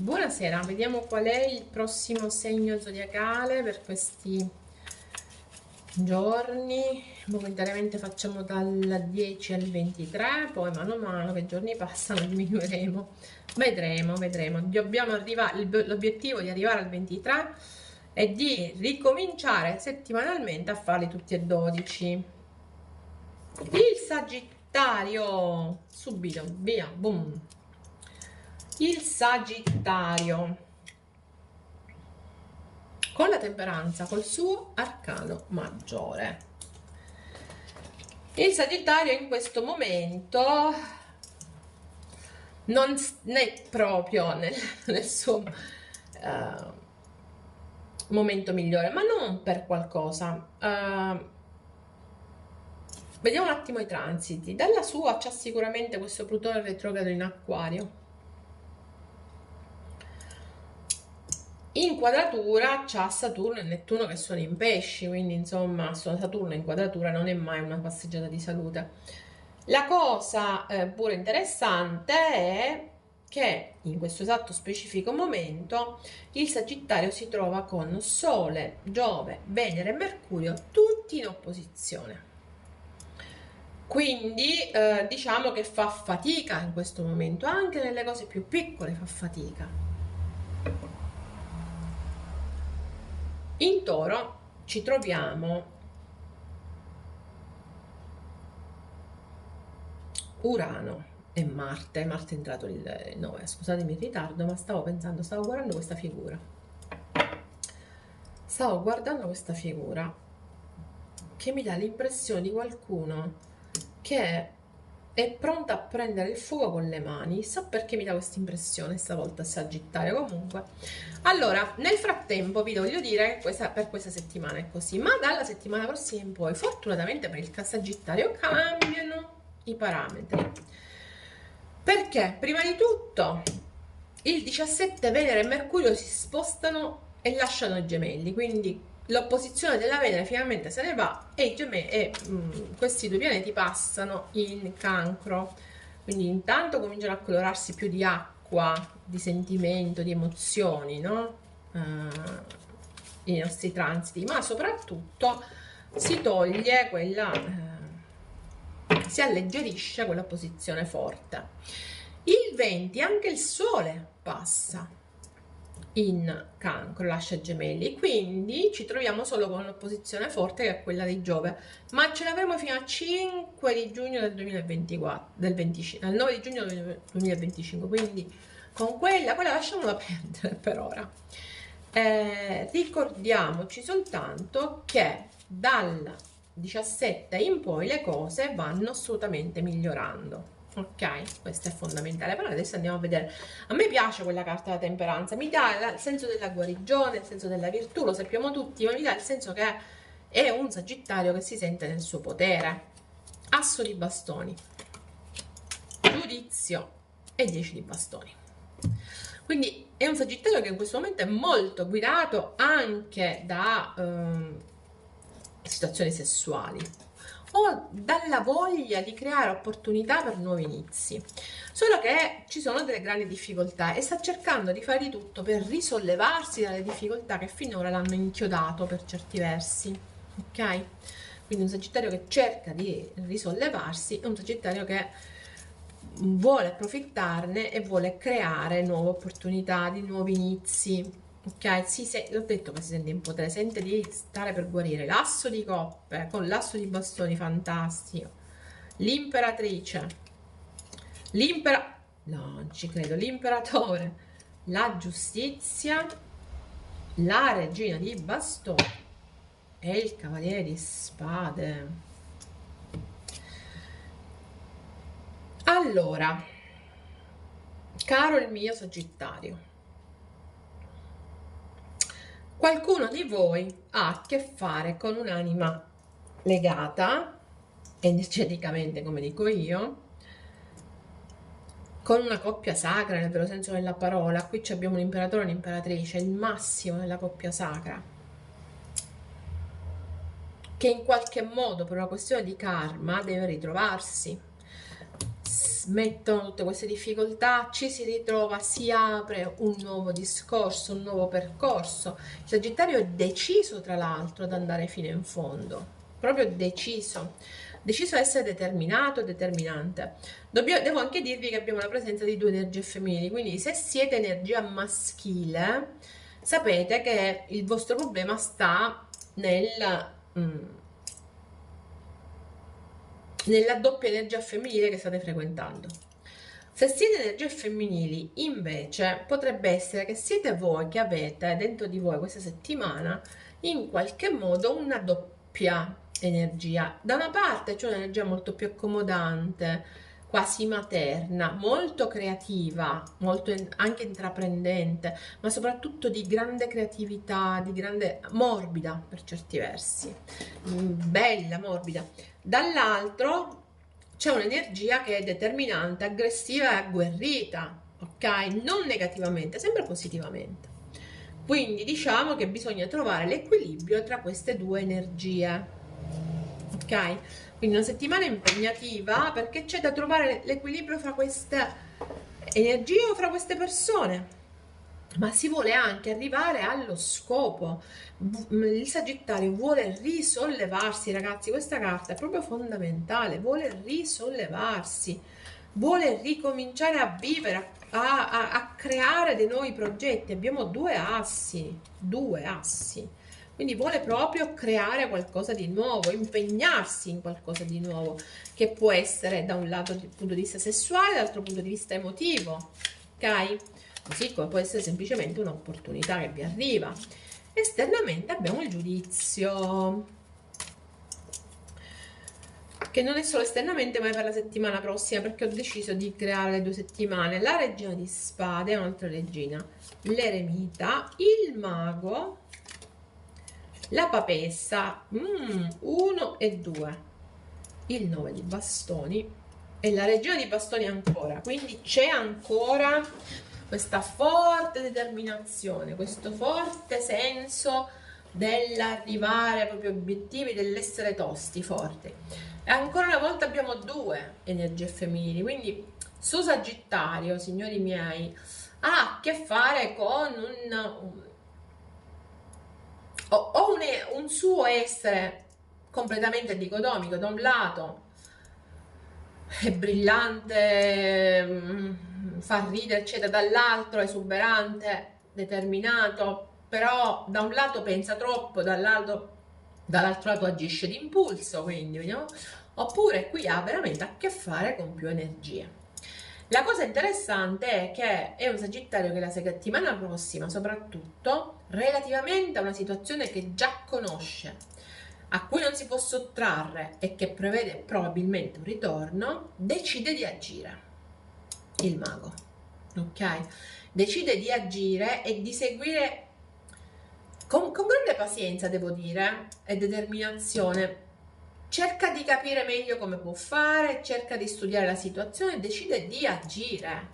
Buonasera, vediamo qual è il prossimo segno zodiacale per questi giorni. Momentaneamente facciamo dal 10 al 23, poi mano a mano che i giorni passano diminuiremo. Vedremo. L'obiettivo di arrivare al 23 è di ricominciare settimanalmente a farli tutti e 12. Il Sagittario, subito, via, boom. Il Sagittario con la temperanza, col suo arcano maggiore. Il Sagittario in questo momento non è proprio nel suo momento migliore, ma non per qualcosa. Vediamo un attimo i transiti. Dalla sua c'ha sicuramente questo Plutone retrogrado in Acquario. In quadratura c'ha Saturno e Nettuno che sono in pesci, quindi insomma Saturno in quadratura non è mai una passeggiata di salute. La cosa pure interessante è che in questo esatto specifico momento il Sagittario si trova con Sole, Giove, Venere e Mercurio tutti in opposizione. Quindi diciamo che fa fatica in questo momento, anche nelle cose più piccole fa fatica. In Toro ci troviamo Urano e Marte. Marte è entrato il 9, scusatemi il ritardo, ma stavo guardando questa figura. Stavo guardando questa figura che mi dà l'impressione di qualcuno che è pronta a prendere il fuoco con le mani. So perché mi dà questa impressione stavolta Sagittario. Comunque, allora, nel frattempo vi voglio dire che per questa settimana è così, ma dalla settimana prossima in poi, fortunatamente per il Sagittario, cambiano i parametri. Perché, prima di tutto, il 17 Venere e Mercurio si spostano e lasciano i Gemelli, quindi l'opposizione della Venere finalmente se ne va e questi due pianeti passano in Cancro, quindi intanto cominciano a colorarsi più di acqua, di sentimento, di emozioni, no? I nostri transiti, ma soprattutto si toglie si alleggerisce quella posizione forte. Il 20 anche il Sole passa in Cancro, lascia Gemelli, quindi ci troviamo solo con un'opposizione forte che è quella di Giove, ma ce l'avremo fino al 5 di giugno del 2024, al 9 di giugno del 2025, quindi con quella lasciamola perdere per ora. Ricordiamoci soltanto che dal 17 in poi le cose vanno assolutamente migliorando. Ok, questo è fondamentale. Però adesso andiamo a vedere. A me piace quella carta della temperanza, mi dà il senso della guarigione, il senso della virtù, lo sappiamo tutti, ma mi dà il senso che è un Sagittario che si sente nel suo potere. Asso di bastoni, giudizio e 10 di bastoni. Quindi è un Sagittario che in questo momento è molto guidato anche da situazioni sessuali o dalla voglia di creare opportunità per nuovi inizi, solo che ci sono delle grandi difficoltà e sta cercando di fare di tutto per risollevarsi dalle difficoltà che finora l'hanno inchiodato per certi versi, ok? Quindi un Sagittario che cerca di risollevarsi è un Sagittario che vuole approfittarne e vuole creare nuove opportunità, di nuovi inizi. Ok, l'ho detto che si sente in potere, sente di stare per guarire. L'asso di coppe con l'asso di bastoni, fantastico. L'imperatrice, no, non ci credo, l'imperatore, la giustizia, la regina di bastoni e il cavaliere di spade. Allora, caro il mio Sagittario, qualcuno di voi ha a che fare con un'anima legata, energeticamente come dico io, con una coppia sacra nel vero senso della parola. Qui abbiamo un imperatore e un'imperatrice, il massimo della coppia sacra, che in qualche modo per una questione di karma deve ritrovarsi. smettono tutte queste difficoltà, ci si ritrova, si apre un nuovo discorso, un nuovo percorso. Il Sagittario è deciso, tra l'altro, ad andare fino in fondo, proprio deciso, deciso a essere determinato e determinante. Devo anche dirvi che abbiamo la presenza di due energie femminili, quindi se siete energia maschile, sapete che il vostro problema sta nella doppia energia femminile che state frequentando. Se siete energie femminili, invece, potrebbe essere che siete voi che avete dentro di voi questa settimana in qualche modo una doppia energia. Da una parte c'è un'energia molto più accomodante, quasi materna, molto creativa, molto anche intraprendente, ma soprattutto di grande creatività, di grande morbida per certi versi, bella, morbida. Dall'altro c'è un'energia che è determinante, aggressiva e agguerrita, ok? Non negativamente, sempre positivamente. Quindi diciamo che bisogna trovare l'equilibrio tra queste due energie, ok? Quindi una settimana impegnativa perché c'è da trovare l'equilibrio fra queste energie o fra queste persone, ma si vuole anche arrivare allo scopo. Il Sagittario vuole risollevarsi, ragazzi, questa carta è proprio fondamentale, vuole risollevarsi, vuole ricominciare a vivere, a creare dei nuovi progetti. Abbiamo due assi, quindi vuole proprio creare qualcosa di nuovo, impegnarsi in qualcosa di nuovo, che può essere da un lato dal punto di vista sessuale, dall'altro punto di vista emotivo, ok? Così come può essere semplicemente un'opportunità che vi arriva. Esternamente abbiamo il giudizio, che non è solo esternamente ma è per la settimana prossima, perché ho deciso di creare le 2 settimane. La regina di spade, un'altra regina, l'eremita, il mago, la papessa, 1 e 2, il 9 di bastoni e la regina di bastoni ancora. Quindi c'è ancora questa forte determinazione, questo forte senso dell'arrivare ai propri obiettivi, dell'essere tosti, forti. E ancora una volta abbiamo due energie femminili, quindi su Sagittario, signori miei, ha a che fare con un suo essere completamente dicotomico. Da un lato è brillante, fa ridere, eccetera, dall'altro è esuberante, determinato, però da un lato pensa troppo, dall'altro lato agisce d'impulso, quindi vediamo. Oppure qui ha veramente a che fare con più energie. La cosa interessante è che è un Sagittario che la settimana prossima, soprattutto relativamente a una situazione che già conosce, a cui non si può sottrarre e che prevede probabilmente un ritorno, decide di agire. Il mago, ok? Decide di agire e di seguire con grande pazienza, devo dire, e determinazione. Cerca di capire meglio come può fare, cerca di studiare la situazione e decide di agire,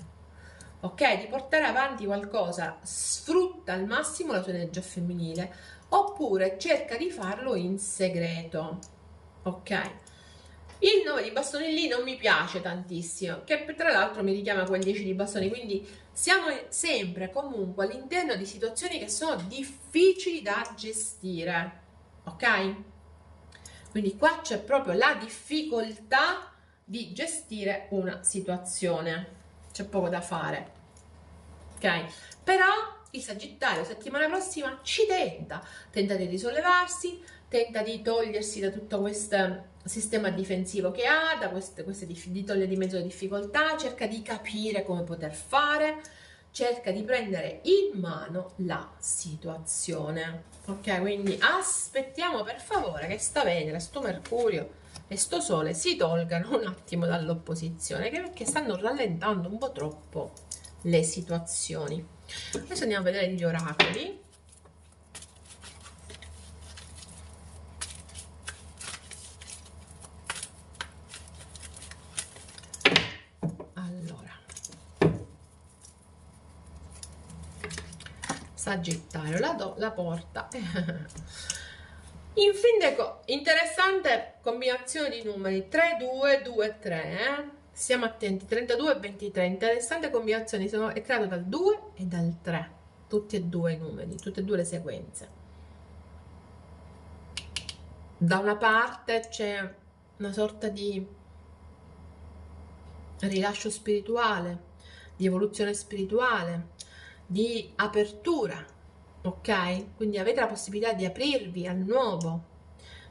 ok? Di portare avanti qualcosa, sfrutta al massimo la sua energia femminile, oppure cerca di farlo in segreto, ok? Il 9 di bastoni lì non mi piace tantissimo, che tra l'altro mi richiama quel 10 di bastoni, quindi siamo sempre comunque all'interno di situazioni che sono difficili da gestire, ok? Quindi qua c'è proprio la difficoltà di gestire una situazione, c'è poco da fare, ok? Però il Sagittario settimana prossima ci tenta di risollevarsi, tenta di togliersi da tutto questo sistema difensivo che ha, di togliere di mezzo le difficoltà, cerca di capire come poter fare, cerca di prendere in mano la situazione, ok? Quindi aspettiamo per favore che sta Venere, sto Mercurio e sto Sole si tolgano un attimo dall'opposizione, perché stanno rallentando un po' troppo le situazioni. Adesso andiamo a vedere gli oracoli. Sagittario, la porta. In fin dei interessante combinazione di numeri 3 2 2 3, Stiamo attenti, 32 e 23, interessanti combinazioni, è creato dal 2 e dal 3, tutti e due i numeri, tutte e due le sequenze. Da una parte c'è una sorta di rilascio spirituale, di evoluzione spirituale, di apertura, ok? Quindi avete la possibilità di aprirvi al nuovo.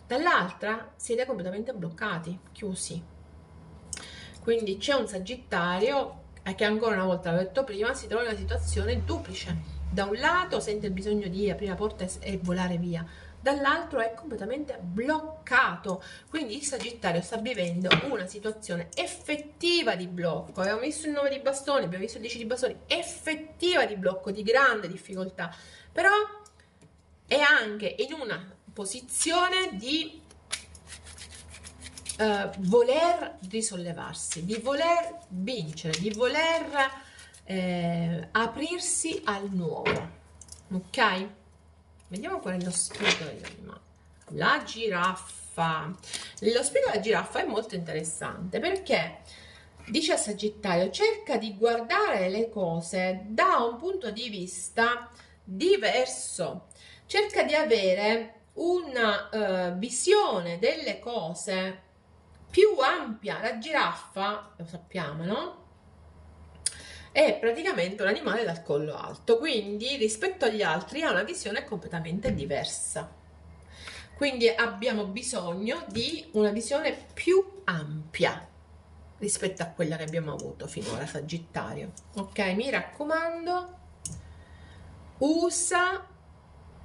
Dall'altra siete completamente bloccati, chiusi. Quindi c'è un Sagittario che ancora una volta, l'ho detto prima, si trova in una situazione duplice. Da un lato sente il bisogno di aprire la porta e volare via, dall'altro è completamente bloccato. Quindi il Sagittario sta vivendo una situazione effettiva di blocco. Abbiamo visto il 9 di bastoni, abbiamo visto il 10 di bastoni, effettiva di blocco, di grande difficoltà, però è anche in una posizione di voler risollevarsi, di voler vincere, di voler aprirsi al nuovo, ok? Vediamo qual è lo spirito dell'animale. La giraffa. Lo spirito della giraffa è molto interessante perché dice a Sagittario: cerca di guardare le cose da un punto di vista diverso, cerca di avere una visione delle cose più ampia. La giraffa, lo sappiamo, no? È praticamente un animale dal collo alto, quindi rispetto agli altri ha una visione completamente diversa. Quindi abbiamo bisogno di una visione più ampia rispetto a quella che abbiamo avuto finora, Sagittario. Ok, mi raccomando, usa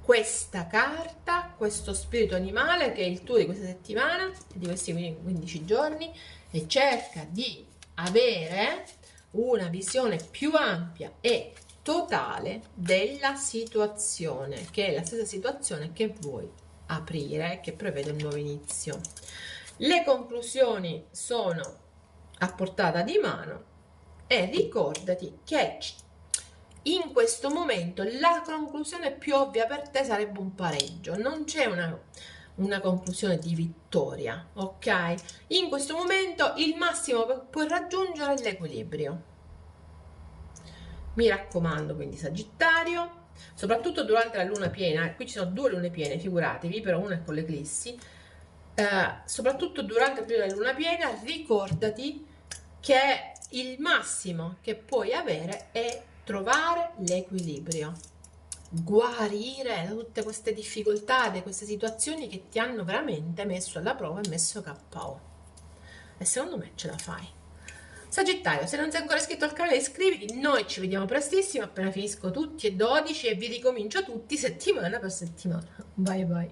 questa carta, questo spirito animale che è il tuo di questa settimana, di questi 15 giorni, e cerca di avere una visione più ampia e totale della situazione, che è la stessa situazione che vuoi aprire, che prevede un nuovo inizio. Le conclusioni sono a portata di mano e ricordati che in questo momento la conclusione più ovvia per te sarebbe un pareggio, non c'è una conclusione di vittoria, ok? In questo momento il massimo che puoi raggiungere è l'equilibrio. Mi raccomando, quindi Sagittario, soprattutto durante la luna piena, qui ci sono 2 lune piene, figuratevi, però una è con l'eclissi, soprattutto durante il periodo della luna piena, ricordati che il massimo che puoi avere è trovare l'equilibrio, guarire da tutte queste difficoltà, da queste situazioni che ti hanno veramente messo alla prova e messo KO. E secondo me ce la fai. Sagittario, se non sei ancora iscritto al canale iscriviti, noi ci vediamo prestissimo appena finisco tutti e 12 e vi ricomincio tutti settimana per settimana. Bye bye.